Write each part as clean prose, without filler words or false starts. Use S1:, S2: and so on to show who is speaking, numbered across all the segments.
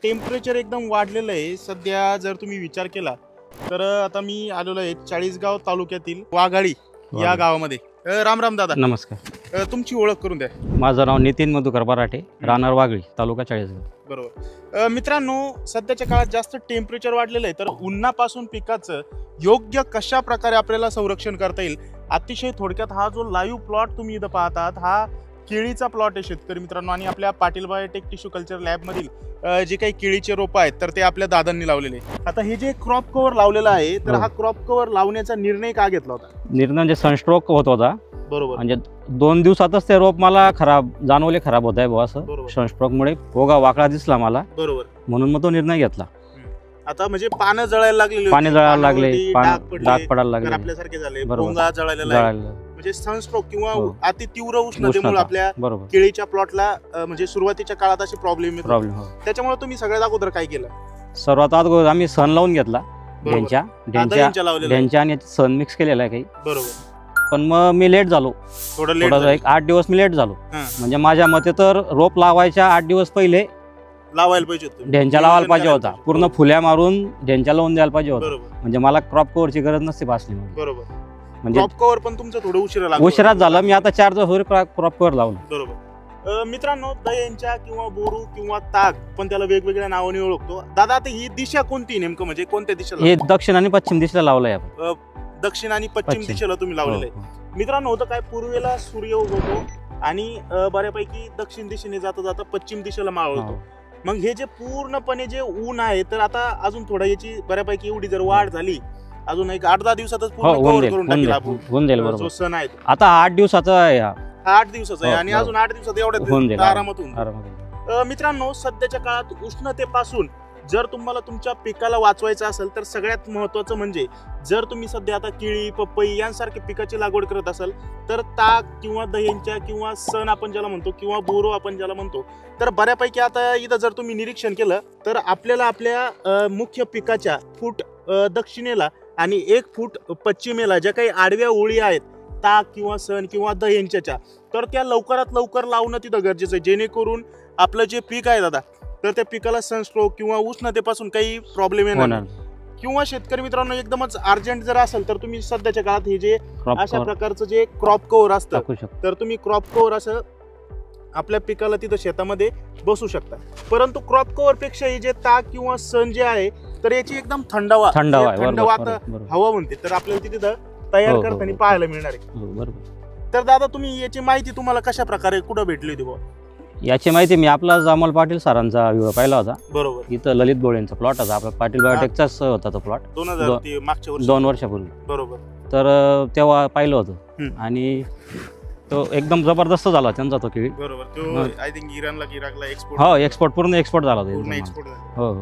S1: Temperature एकदम वाढलेलं आहे सध्या. जर तुम्ही विचार केला तर आता मी आलेलो आहे चाळीसगाव तालुक्यातील वाघाळी या गावामध्ये. राम राम दादा.
S2: नमस्कार.
S1: तुमची ओळख करून द्या.
S2: माझं नाव नितीन मधुकर बराटे, राहणार वाघळी, तालुका चाळीसगाव.
S1: बरोबर. मित्रांनो, सध्याच्या काळात जास्त टेम्परेचर वाढलेलं आहे, तर उन्हापासून पिकाचं योग्य कशा प्रकारे आपल्याला संरक्षण करता येईल, अतिशय थोडक्यात हा जो लाईव्ह प्लॉट तुम्ही इथं पाहतात हा केळीचा प्लॉट आहे शेतकरी मित्रांनो. आणि आपल्या पाटील बायोटेक टिश्यू कल्चर लॅबमधील जे काही केळीचे रोपं आहेत तर ते आपल्या दादांनी लावलेले. आता हे जे क्रॉप कव्हर लावलेलं आहे तर हा क्रॉप कव्हर लावण्याचा निर्णय का घेतला होता?
S2: निर्णय म्हणजे सनस्ट्रोक होत होता.
S1: बरोबर.
S2: म्हणजे 2 दिवसातच ते रोप मला खराब होत आहे बुवा असं. सनस्ट्रोकमुळे पोगा वाकडा दिसला मला.
S1: बरोबर.
S2: म्हणून मग तो निर्णय घेतला.
S1: आता म्हणजे पानं जळायला लागले,
S2: डाग पडायला लागले,
S1: आपल्यासारखे झाले, पोंगा जळायला, म्हणजे सनस्ट्रोक किंवा अति तीव्र उष्णतेमुळे आपल्या केळीच्या प्लॉटला म्हणजे सुरुवातीच्या काळात असे प्रॉब्लेम येतो. त्याच्यामुळे तुम्ही सगळ्यात अगोदर काय केलं?
S2: सर्वात अगोदर आम्ही सन लावून घेतला. ढेंच्या आणि सन मिक्स केलेला आहे काही.
S1: बरोबर.
S2: पण मग मी लेट झालो, थोडं 1 8 दिवस मी लेट झालो. म्हणजे माझ्या मते तर रोप लावायच्या 8 दिवस पहिले
S1: लावायला पाहिजे होतं,
S2: ढेंच्या लावायला पाहिजे होता. पूर्ण फुल्या मारून ढेंच्या लावून द्यायला पाहिजे होता. म्हणजे मला क्रॉप कव्हरची गरज नसते भासली.
S1: बरोबर. म्हणजे क्रॉप कव्हर पण तुमचं थोडं
S2: उशिराच झालं. मी आता 4 दिवस क्रॉप कव्हर लावलं.
S1: बरोबर. मित्रांनो, दह्यांच्या किंवा बोरू किंवा ताक पण त्याला वेगवेगळ्या नावाने ओळखतो. दादा, आता ही दिशा कोणती नेमकं, म्हणजे कोणत्या दिशेला?
S2: हे दक्षिण आणि पश्चिम दिशेला लावलंय आपण.
S1: दक्षिण आणि पश्चिम दिशेला तुम्ही लावलेलं आहे. मित्रांनो, होतं काय, पूर्वेला सूर्य उगवतो आणि बऱ्यापैकी दक्षिण दिशेने जाता जाता पश्चिम दिशेला मावळतो. मग हे जे पूर्णपणे जे ऊन आहे तर आता अजून थोडा याची बऱ्यापैकी एवढी जर वाढ झाली, अजून 1 8 10 दिवसातच पूर्ण कव्हर करून टाकेल आपण. जो सण आहे
S2: आता 8 दिवसाचा आहे,
S1: 8 दिवसाचा आहे आणि अजून 8 दिवसात एवढ्या आरामात होऊन. मित्रांनो, सध्याच्या काळात उष्णतेपासून जर तुम्हाला तुमच्या पिकाला वाचवायचं असेल तर सगळ्यात महत्वाचं म्हणजे जर तुम्ही सध्या आता केळी, पपई यांसारखे पिकाची लागवड करत असाल तर ताक किंवा दह्यांच्या किंवा सण आपण ज्याला म्हणतो किंवा बोरो आपण ज्याला म्हणतो, तर बऱ्यापैकी आता इथं जर तुम्ही निरीक्षण केलं तर आपल्याला आपल्या मुख्य पिकाच्या फूट दक्षिणेला आणि 1 फूट पश्चिमेला ज्या काही आडव्या ओळी आहेत ताक किंवा सण किंवा दह्यांच्या, तर त्या लवकरात लवकर लावणं तिथं गरजेचं आहे, जेणेकरून आपलं जे पीक आहे दादा तर त्या पिकाला सनस्ट्रोक किंवा उष्णतेपासून काही प्रॉब्लेम येणार नाही. किंवा शेतकरी मित्रांनो, एकदमच अर्जंट जर असेल तर तुम्ही सध्याच्या काळात हे जे अशा प्रकारचं जे क्रॉप कव्हर असतं तर तुम्ही क्रॉप कव्हर असं आपल्या पिकाला तिथं शेतामध्ये बसू शकता. परंतु क्रॉप कव्हर पेक्षा हे जे ताक किंवा सण जे आहे तर याची एकदम थंड हवा म्हणते तर आपल्याला तिथं तयार करताना पाहायला मिळणार आहे. तर दादा, तुम्ही याची माहिती तुम्हाला कशा प्रकारे कुठं भेटली होती?
S2: याची माहिती मी आपला अमोल पाटील सरांचा व्हिडिओ पाहिला होता.
S1: बरोबर.
S2: इथं ललित बोळेंचा प्लॉट होता, आपला पाटील बायोटेकचाच होता तो प्लॉट 2 वर्षापूर्वी.
S1: बरोबर.
S2: तर तेव्हा पाहिलं होतं आणि तो एकदम जबरदस्त झाला त्यांचा तो केळी.
S1: बरोबर. आय थिंक इराणला एक्सपोर्ट.
S2: हो, एक्सपोर्ट पूर्ण एक्सपोर्ट झाला होता. हो.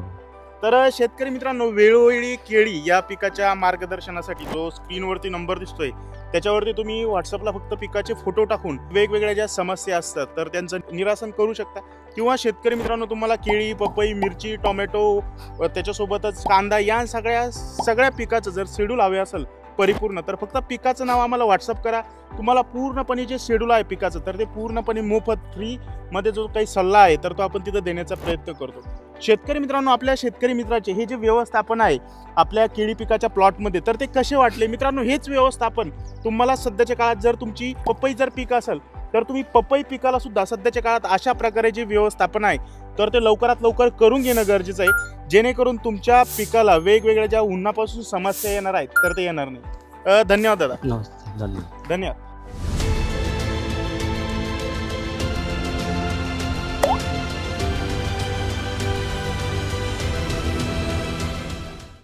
S1: तर शेतकरी मित्रांनो, वेळोवेळी केळी या पिकाच्या मार्गदर्शनासाठी जो स्क्रीनवरती नंबर दिसतोय त्याच्यावरती तुम्ही व्हॉट्सअपला फक्त पिकाचे फोटो टाकून वेगवेगळ्या ज्या समस्या असतात तर त्यांचं निरासन करू शकता. किंवा शेतकरी मित्रांनो, तुम्हाला केळी, पपई, मिरची, टोमॅटो त्याच्यासोबतच कांदा या सगळ्या पिकाचं जर शेड्यूल हवे असेल परिपूर्ण तर फक्त पिकाचं नाव आम्हाला व्हॉट्सअप करा. तुम्हाला पूर्णपणे जे शेड्यूल आहे पिकाचं तर ते पूर्णपणे मोफत फ्री मध्ये जो काही सल्ला आहे तर तो आपण तिथं देण्याचा प्रयत्न करतो. शेतकरी मित्रांनो, आपल्या शेतकरी मित्राचे हे जे व्यवस्थापन आहे आपल्या केळी पिकाच्या प्लॉटमध्ये तर ते कसे वाटले मित्रांनो? हेच व्यवस्थापन तुम्हाला सध्याच्या काळात जर तुमची पपई जर पीक असेल तर तुम्ही पपई पिकाला सुद्धा सध्याच्या काळात अशा प्रकारे जे व्यवस्थापन आहे तर ते लवकरात लवकर करून घेणं गरजेचं आहे, जेणेकरून तुमच्या पिकाला वेगवेगळ्या ज्या उन्हापासून समस्या येणार आहेत तर ते येणार नाही. धन्यवाद दादा.
S2: धन्यवाद.